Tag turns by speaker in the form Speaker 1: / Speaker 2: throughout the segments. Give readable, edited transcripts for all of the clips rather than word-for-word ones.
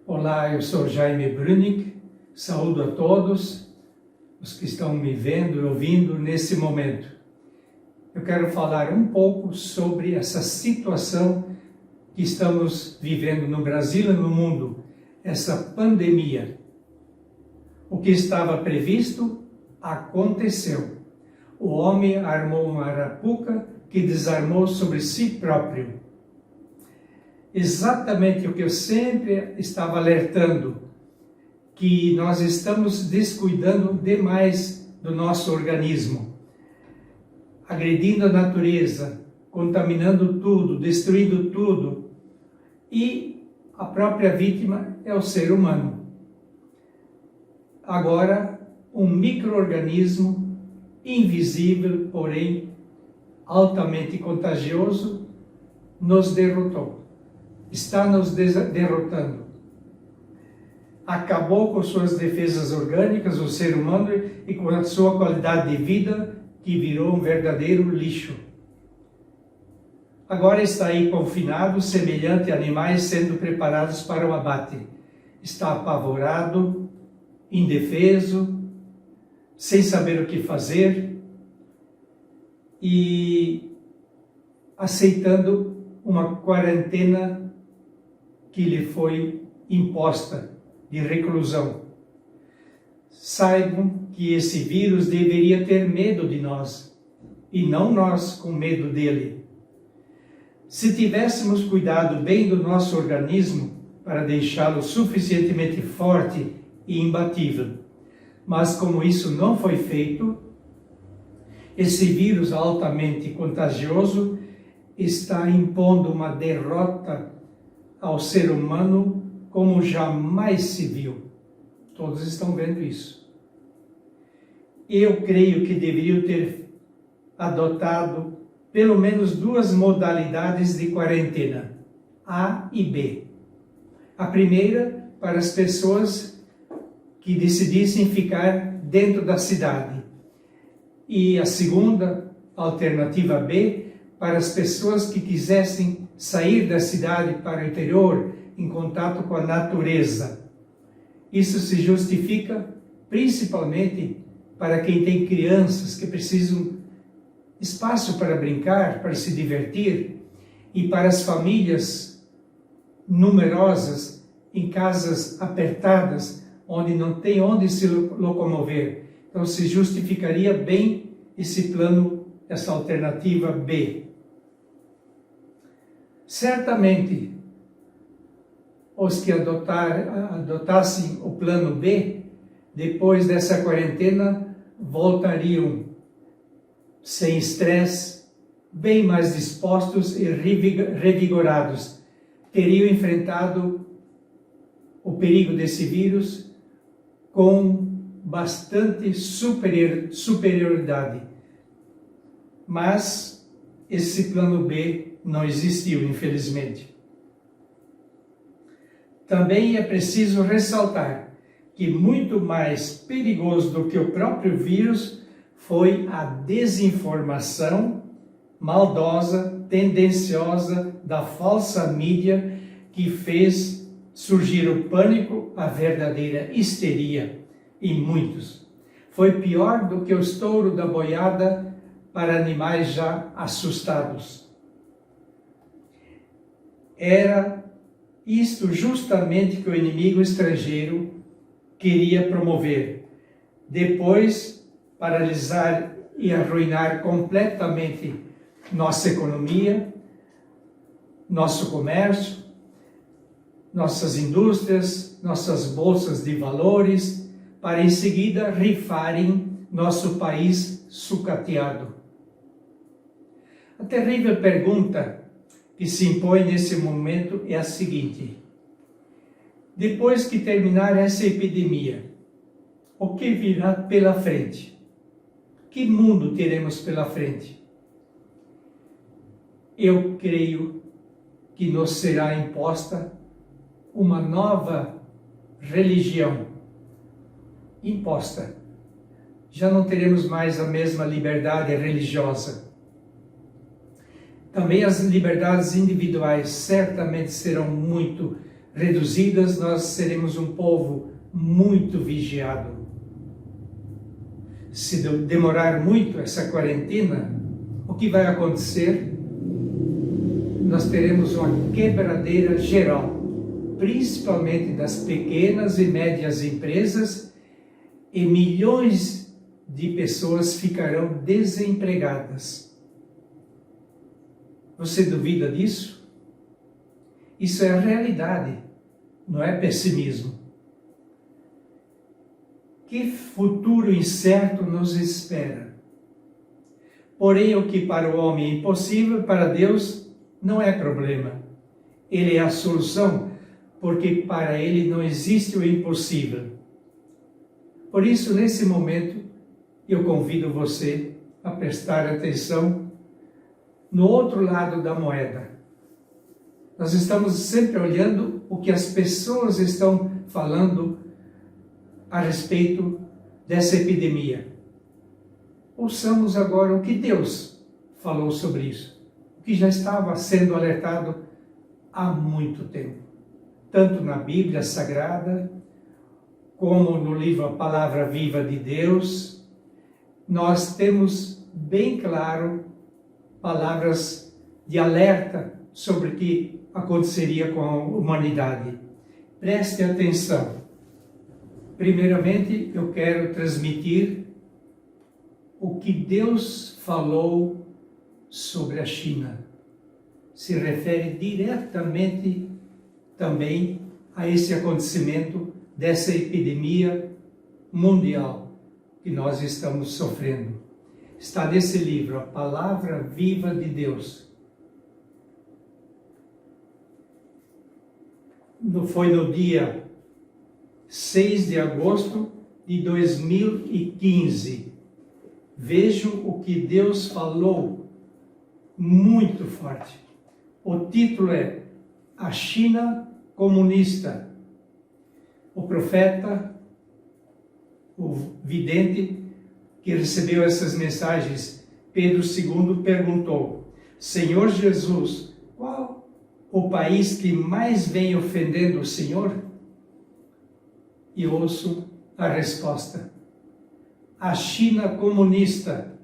Speaker 1: Olá, eu sou Jaime Brüning, saúdo a todos os que estão me vendo e ouvindo nesse momento. Eu quero falar um pouco sobre essa situação que estamos vivendo no Brasil e no mundo, essa pandemia. O que estava previsto aconteceu. O homem armou uma arapuca que desarmou sobre si próprio. Exatamente o que eu sempre estava alertando, que nós estamos descuidando demais do nosso organismo, agredindo a natureza, contaminando tudo, destruindo tudo, e a própria vítima é o ser humano. Agora, um micro-organismo invisível, porém altamente contagioso, nos derrotou. Está nos derrotando. Acabou com suas defesas orgânicas, o ser humano, e com a sua qualidade de vida, que virou um verdadeiro lixo. Agora está aí confinado, semelhante a animais sendo preparados para o abate. Está apavorado, indefeso, sem saber o que fazer e aceitando uma quarentena que lhe foi imposta de reclusão. Saibam que esse vírus deveria ter medo de nós, e não nós com medo dele. Se tivéssemos cuidado bem do nosso organismo para deixá-lo suficientemente forte e imbatível, mas como isso não foi feito, esse vírus altamente contagioso está impondo uma derrota ao ser humano como jamais se viu. Todos estão vendo isso. Eu creio que deveriam ter adotado pelo menos duas modalidades de quarentena, A e B. A primeira, para as pessoas que decidissem ficar dentro da cidade. E a segunda, alternativa B, para as pessoas que quisessem sair da cidade para o interior, em contato com a natureza. Isso se justifica principalmente para quem tem crianças que precisam espaço para brincar, para se divertir, e para as famílias numerosas, em casas apertadas, onde não tem onde se locomover. Então se justificaria bem esse plano, essa alternativa B. Certamente, os que adotassem o plano B, depois dessa quarentena, voltariam sem estresse, bem mais dispostos e revigorados. Teriam enfrentado o perigo desse vírus com bastante superioridade. Mas esse plano B não existiu, infelizmente. Também é preciso ressaltar que muito mais perigoso do que o próprio vírus foi a desinformação maldosa, tendenciosa da falsa mídia que fez surgir o pânico, a verdadeira histeria em muitos. Foi pior do que o estouro da boiada para animais já assustados. Era isto justamente que o inimigo estrangeiro queria promover. Depois, paralisar e arruinar completamente nossa economia, nosso comércio, nossas indústrias, nossas bolsas de valores, para em seguida rifarem nosso país sucateado. A terrível pergunta que se impõe nesse momento é a seguinte: depois que terminar essa epidemia, o que virá pela frente? Que mundo teremos pela frente? Eu creio que nos será imposta uma nova religião. Imposta. Já não teremos mais a mesma liberdade religiosa. Também as liberdades individuais certamente serão muito reduzidas, nós seremos um povo muito vigiado. Se demorar muito essa quarentena, o que vai acontecer? Nós teremos uma quebradeira geral, principalmente das pequenas e médias empresas, e milhões de pessoas ficarão desempregadas. Você duvida disso? Isso é a realidade, não é pessimismo. Que futuro incerto nos espera? Porém, o que para o homem é impossível, para Deus não é problema. Ele é a solução, porque para Ele não existe o impossível. Por isso, nesse momento, eu convido você a prestar atenção no outro lado da moeda. Nós estamos sempre olhando o que as pessoas estão falando a respeito dessa epidemia. Ouçamos agora o que Deus falou sobre isso, o que já estava sendo alertado há muito tempo, tanto na Bíblia Sagrada, como no livro A Palavra Viva de Deus. Nós temos bem claro palavras de alerta sobre o que aconteceria com a humanidade. Preste atenção. Primeiramente, eu quero transmitir o que Deus falou sobre a China. Se refere diretamente também a esse acontecimento dessa epidemia mundial que nós estamos sofrendo. Está nesse livro, A Palavra Viva de Deus. Foi no dia 6 de agosto de 2015. Vejam o que Deus falou, muito forte. O título é A China Comunista. O profeta, o vidente que recebeu essas mensagens, Pedro II, perguntou: Senhor Jesus, qual o país que mais vem ofendendo o Senhor? E ouço a resposta: a China comunista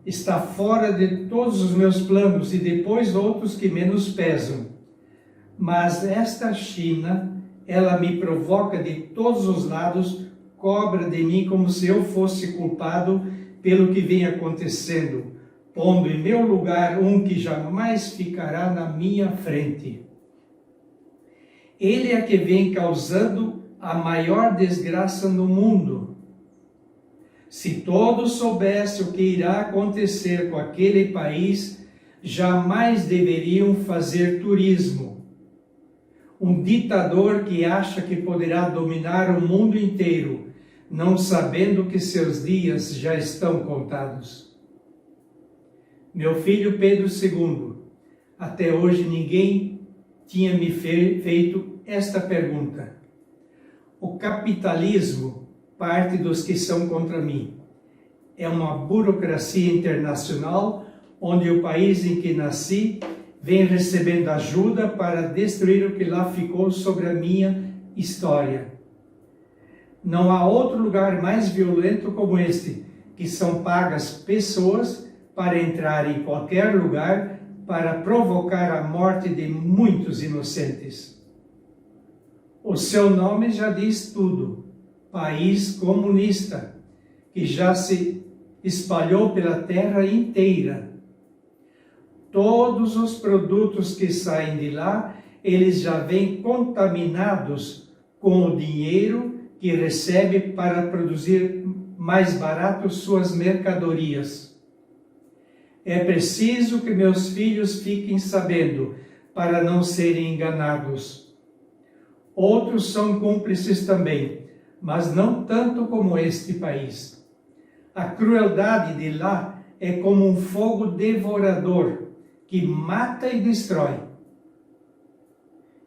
Speaker 1: está fora de todos os meus planos e depois outros que menos pesam. Mas esta China, ela me provoca de todos os lados, cobra de mim como se eu fosse culpado pelo que vem acontecendo, pondo em meu lugar um que jamais ficará na minha frente. Ele é que vem causando a maior desgraça no mundo. Se todos soubessem o que irá acontecer com aquele país, jamais deveriam fazer turismo. Um ditador que acha que poderá dominar o mundo inteiro, não sabendo que seus dias já estão contados. Meu filho Pedro II, até hoje ninguém tinha me feito esta pergunta. O capitalismo parte dos que são contra mim. É uma burocracia internacional onde o país em que nasci vem recebendo ajuda para destruir o que lá ficou sobre a minha história. Não há outro lugar mais violento como este, que são pagas pessoas para entrar em qualquer lugar para provocar a morte de muitos inocentes. O seu nome já diz tudo: país comunista, que já se espalhou pela terra inteira. Todos os produtos que saem de lá, eles já vêm contaminados com o dinheiro que recebe para produzir mais barato suas mercadorias. É preciso que meus filhos fiquem sabendo, para não serem enganados. Outros são cúmplices também, mas não tanto como este país. A crueldade de lá é como um fogo devorador, que mata e destrói.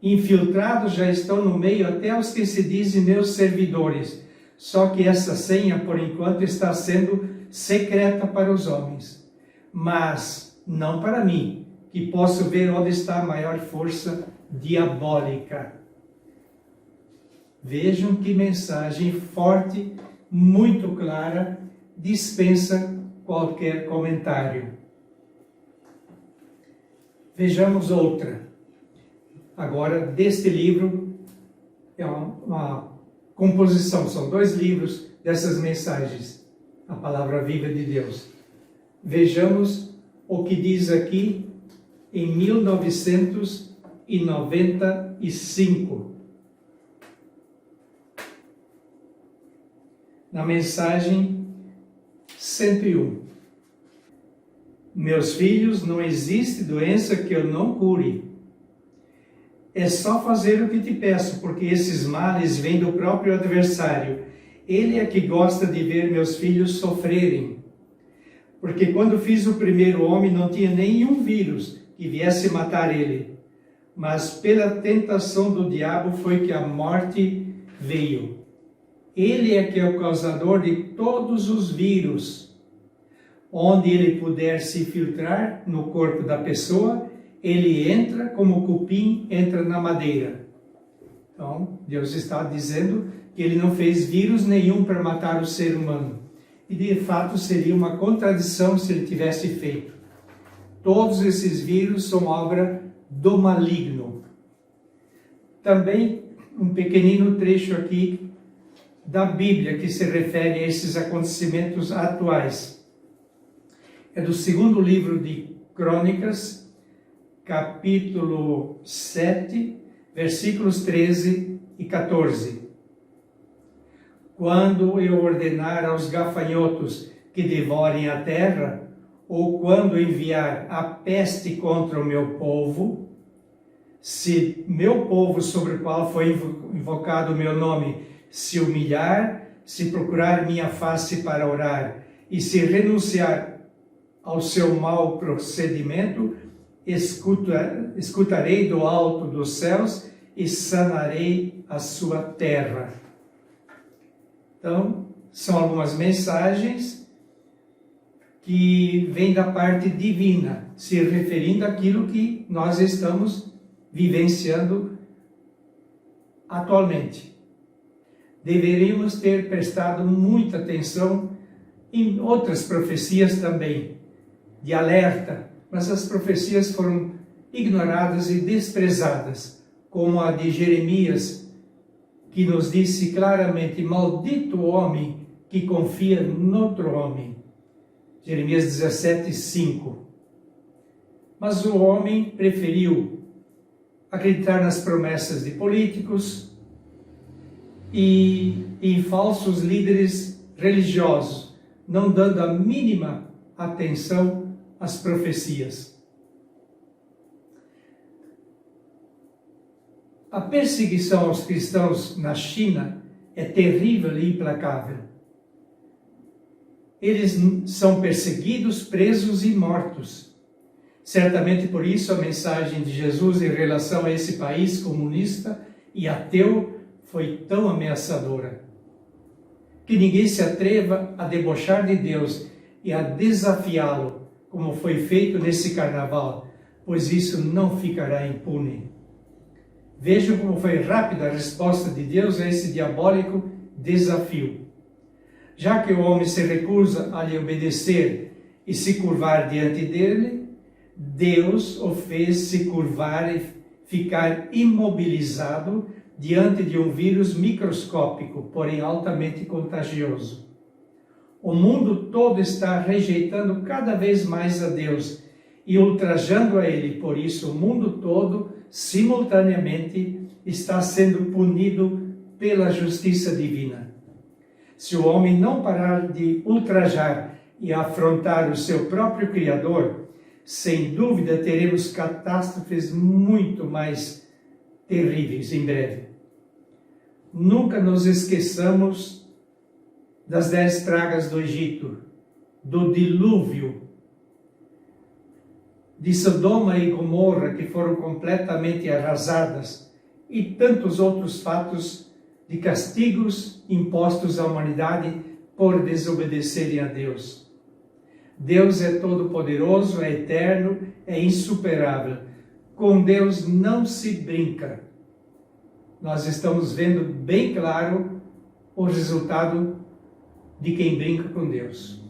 Speaker 1: Infiltrados já estão no meio até os que se dizem meus servidores, só que essa senha, por enquanto, está sendo secreta para os homens, mas não para mim, que posso ver onde está a maior força diabólica. Vejam que mensagem forte, muito clara, dispensa qualquer comentário. Vejamos outra. Agora, deste livro, é uma composição, são 2 livros dessas mensagens, a Palavra Viva de Deus. Vejamos o que diz aqui em 1995. Na mensagem 101. Meus filhos, não existe doença que eu não cure. É só fazer o que te peço, porque esses males vêm do próprio adversário. Ele é que gosta de ver meus filhos sofrerem. Porque quando fiz o primeiro homem, não tinha nenhum vírus que viesse matar ele. Mas pela tentação do diabo foi que a morte veio. Ele é que é o causador de todos os vírus. Onde ele puder se filtrar no corpo da pessoa, ele entra como o cupim entra na madeira. Então, Deus está dizendo que ele não fez vírus nenhum para matar o ser humano. E de fato seria uma contradição se ele tivesse feito. Todos esses vírus são obra do maligno. Também um pequenino trecho aqui da Bíblia que se refere a esses acontecimentos atuais. É do 2º livro de Crônicas, capítulo 7, versículos 13 e 14. Quando eu ordenar aos gafanhotos que devorem a terra, ou quando enviar a peste contra o meu povo, se meu povo sobre o qual foi invocado o meu nome se humilhar, se procurar minha face para orar e se renunciar ao seu mau procedimento, escutarei do alto dos céus e sanarei a sua terra. Então, são algumas mensagens que vêm da parte divina, se referindo àquilo que nós estamos vivenciando atualmente. Deveríamos ter prestado muita atenção em outras profecias também, de alerta, mas as profecias foram ignoradas e desprezadas, como a de Jeremias, que nos disse claramente: maldito o homem que confia noutro homem. Jeremias 17:5. Mas o homem preferiu acreditar nas promessas de políticos e em falsos líderes religiosos, não dando a mínima atenção às profecias. A perseguição aos cristãos na China é terrível e implacável. Eles são perseguidos, presos e mortos. Certamente por isso a mensagem de Jesus em relação a esse país comunista e ateu foi tão ameaçadora. Que ninguém se atreva a debochar de Deus e a desafiá-lo, como foi feito nesse carnaval, pois isso não ficará impune. Vejam como foi rápida a resposta de Deus a esse diabólico desafio. Já que o homem se recusa a lhe obedecer e se curvar diante dele, Deus o fez se curvar e ficar imobilizado diante de um vírus microscópico, porém altamente contagioso. O mundo todo está rejeitando cada vez mais a Deus e ultrajando a Ele. Por isso, o mundo todo, simultaneamente, está sendo punido pela justiça divina. Se o homem não parar de ultrajar e afrontar o seu próprio Criador, sem dúvida teremos catástrofes muito mais terríveis em breve. Nunca nos esqueçamos das 10 pragas do Egito, do dilúvio, de Sodoma e Gomorra, que foram completamente arrasadas, e tantos outros fatos de castigos impostos à humanidade por desobedecerem a Deus. Deus é todo-poderoso, é eterno, é insuperável. Com Deus não se brinca. nós estamos vendo bem claro o resultado de quem brinca com Deus.